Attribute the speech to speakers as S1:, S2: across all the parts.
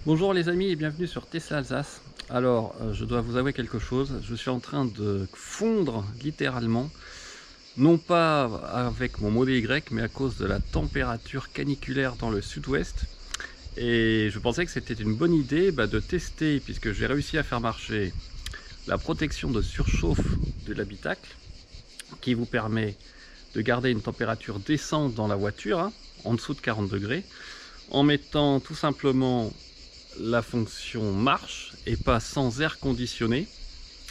S1: Bonjour les amis et bienvenue sur Tesla Alsace. Alors, je dois vous avouer quelque chose, je suis en train de fondre littéralement, non pas avec mon Model Y, mais à cause de la température caniculaire dans le sud-ouest. Et je pensais que c'était une bonne idée de tester, puisque j'ai réussi à faire marcher la protection de surchauffe de l'habitacle, qui vous permet de garder une température décente dans la voiture, en dessous de 40 degrés, en mettant tout simplement la fonction marche et pas sans air conditionné,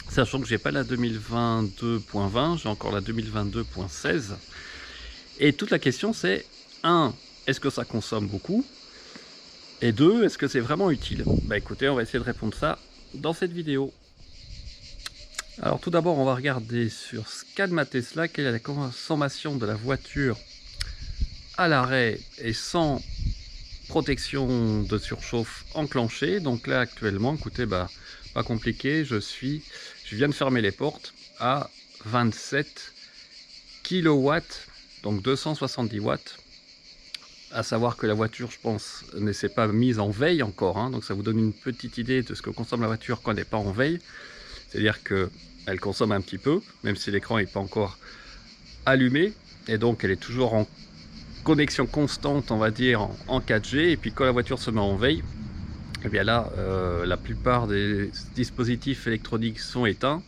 S1: sachant que j'ai pas la 2022.20, j'ai encore la 2022.16. Et toute la question c'est 1. Est-ce que ça consomme beaucoup? Et 2. Est-ce que c'est vraiment utile? Écoutez, on va essayer de répondre ça dans cette vidéo. Alors tout d'abord, on va regarder sur Scan Tesla quelle est la consommation de la voiture à l'arrêt et sans protection de surchauffe enclenchée. Donc là actuellement, écoutez, pas compliqué, je viens de fermer les portes à 27 kW, donc 270 watts. À savoir que la voiture, je pense, ne s'est pas mise en veille encore, donc ça vous donne une petite idée de ce que consomme la voiture quand elle n'est pas en veille. C'est-à-dire qu'elle consomme un petit peu, même si l'écran n'est pas encore allumé, et donc elle est toujours en connexion constante, on va dire, en 4G. Et puis quand la voiture se met en veille, et bien là, la plupart des dispositifs électroniques sont éteints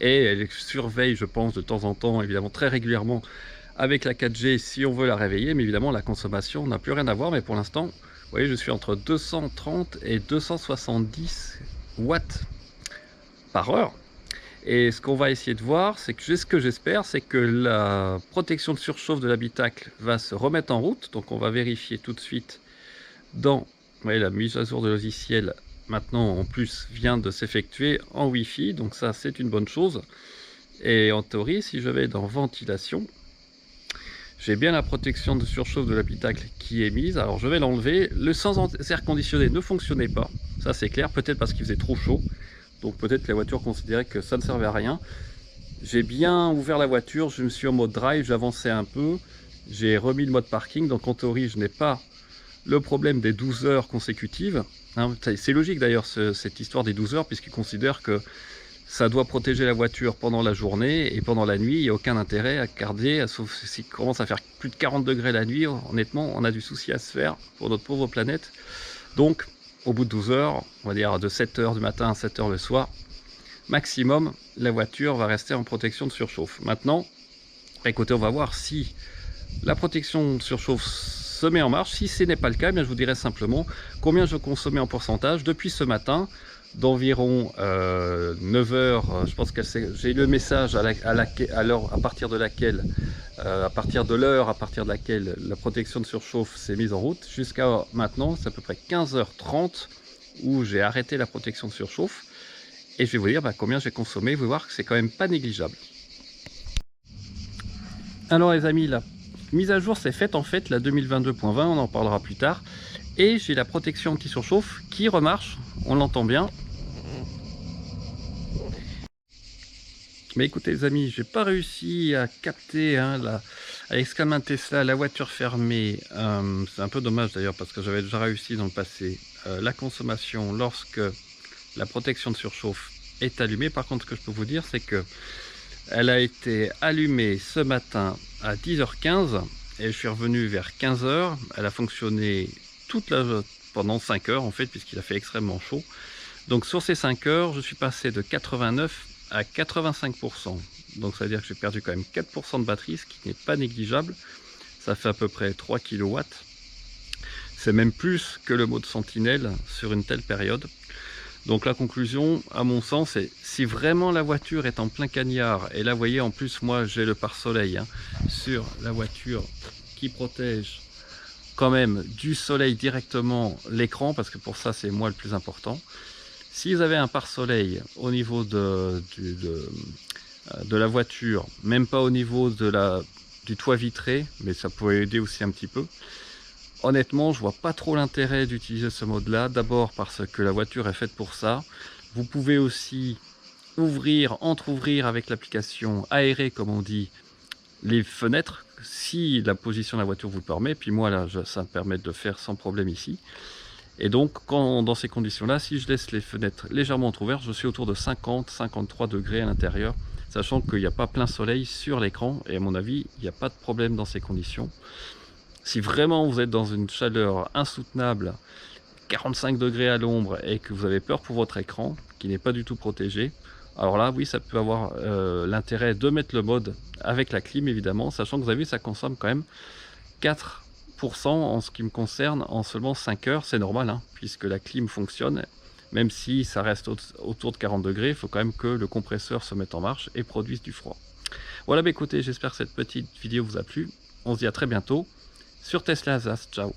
S1: et elle surveille, je pense, de temps en temps, évidemment très régulièrement, avec la 4G si on veut la réveiller. Mais évidemment, la consommation n'a plus rien à voir. Mais pour l'instant, vous voyez, je suis entre 230 et 270 watts par heure. Et ce qu'on va essayer de voir, c'est que ce que j'espère, c'est que la protection de surchauffe de l'habitacle va se remettre en route. Donc on va vérifier tout de suite dans, vous voyez, la mise à jour de logiciel maintenant en plus vient de s'effectuer en Wi-Fi. Donc ça, c'est une bonne chose. Et en théorie, si je vais dans ventilation, j'ai bien la protection de surchauffe de l'habitacle qui est mise. Alors je vais l'enlever. Le sans air conditionné ne fonctionnait pas. Ça c'est clair, peut-être parce qu'il faisait trop chaud. Donc peut-être que la voiture considérait que ça ne servait à rien. J'ai bien ouvert la voiture, je me suis en mode drive, j'avançais un peu. J'ai remis le mode parking, donc en théorie je n'ai pas le problème des 12 heures consécutives. C'est logique d'ailleurs cette histoire des 12 heures, puisqu'ils considèrent que ça doit protéger la voiture pendant la journée, et pendant la nuit, il n'y a aucun intérêt à garder, sauf s'il commence à faire plus de 40 degrés la nuit. Honnêtement, on a du souci à se faire pour notre pauvre planète. Donc, au bout de 12 heures, on va dire de 7 heures du matin à 7 heures le soir, maximum, la voiture va rester en protection de surchauffe. Maintenant, écoutez, on va voir si la protection de surchauffe se met en marche. Si ce n'est pas le cas, bien, je vous dirai simplement combien je consommais en pourcentage depuis ce matin, d'environ 9 heures. Je pense que j'ai eu le message à partir de l'heure à partir de laquelle la protection de surchauffe s'est mise en route, jusqu'à maintenant, c'est à peu près 15h30 où j'ai arrêté la protection de surchauffe. Et je vais vous dire combien j'ai consommé. Vous allez voir que c'est quand même pas négligeable. Alors les amis, la mise à jour s'est faite en fait, la 2022.20, on en parlera plus tard. Et j'ai la protection anti-surchauffe qui remarche, on l'entend bien. Mais écoutez les amis, j'ai pas réussi à capter avec Scan Tesla la voiture fermée. C'est un peu dommage d'ailleurs, parce que j'avais déjà réussi dans le passé la consommation lorsque la protection de surchauffe est allumée. Par contre, ce que je peux vous dire, c'est que elle a été allumée ce matin à 10h15 et je suis revenu vers 15h. Elle a fonctionné pendant 5 heures en fait, puisqu'il a fait extrêmement chaud. Donc sur ces 5 heures, je suis passé de 89 à 85%. Donc ça veut dire que j'ai perdu quand même 4% de batterie, ce qui n'est pas négligeable. Ça fait à peu près 3 kW. C'est même plus que le mode Sentinelle sur une telle période. Donc la conclusion, à mon sens, c'est si vraiment la voiture est en plein cagnard, et là vous voyez, en plus moi j'ai le pare-soleil sur la voiture qui protège quand même du soleil directement l'écran, parce que pour ça c'est moi le plus important. Si vous avez un pare-soleil au niveau de la voiture, même pas au niveau du toit vitré, mais ça pourrait aider aussi un petit peu. Honnêtement, je vois pas trop l'intérêt d'utiliser ce mode-là. D'abord parce que la voiture est faite pour ça. Vous pouvez aussi entre-ouvrir avec l'application aérer, comme on dit, les fenêtres, si la position de la voiture vous le permet. Puis moi, là, ça me permet de le faire sans problème ici. Et donc, dans ces conditions-là, si je laisse les fenêtres légèrement entrouvertes, je suis autour de 50-53 degrés à l'intérieur, sachant qu'il n'y a pas plein soleil sur l'écran, et à mon avis, il n'y a pas de problème dans ces conditions. Si vraiment vous êtes dans une chaleur insoutenable, 45 degrés à l'ombre, et que vous avez peur pour votre écran, qui n'est pas du tout protégé, alors là, oui, ça peut avoir l'intérêt de mettre le mode avec la clim, évidemment, sachant que vous avez vu, ça consomme quand même 4% en ce qui me concerne en seulement 5 heures. C'est normal, hein, puisque la clim fonctionne. Même si ça reste autour de 40 degrés, il faut quand même que le compresseur se mette en marche et produise du froid. Voilà, bah écoutez, j'espère que cette petite vidéo vous a plu. On se dit à très bientôt sur Tesla Alsace. Ciao!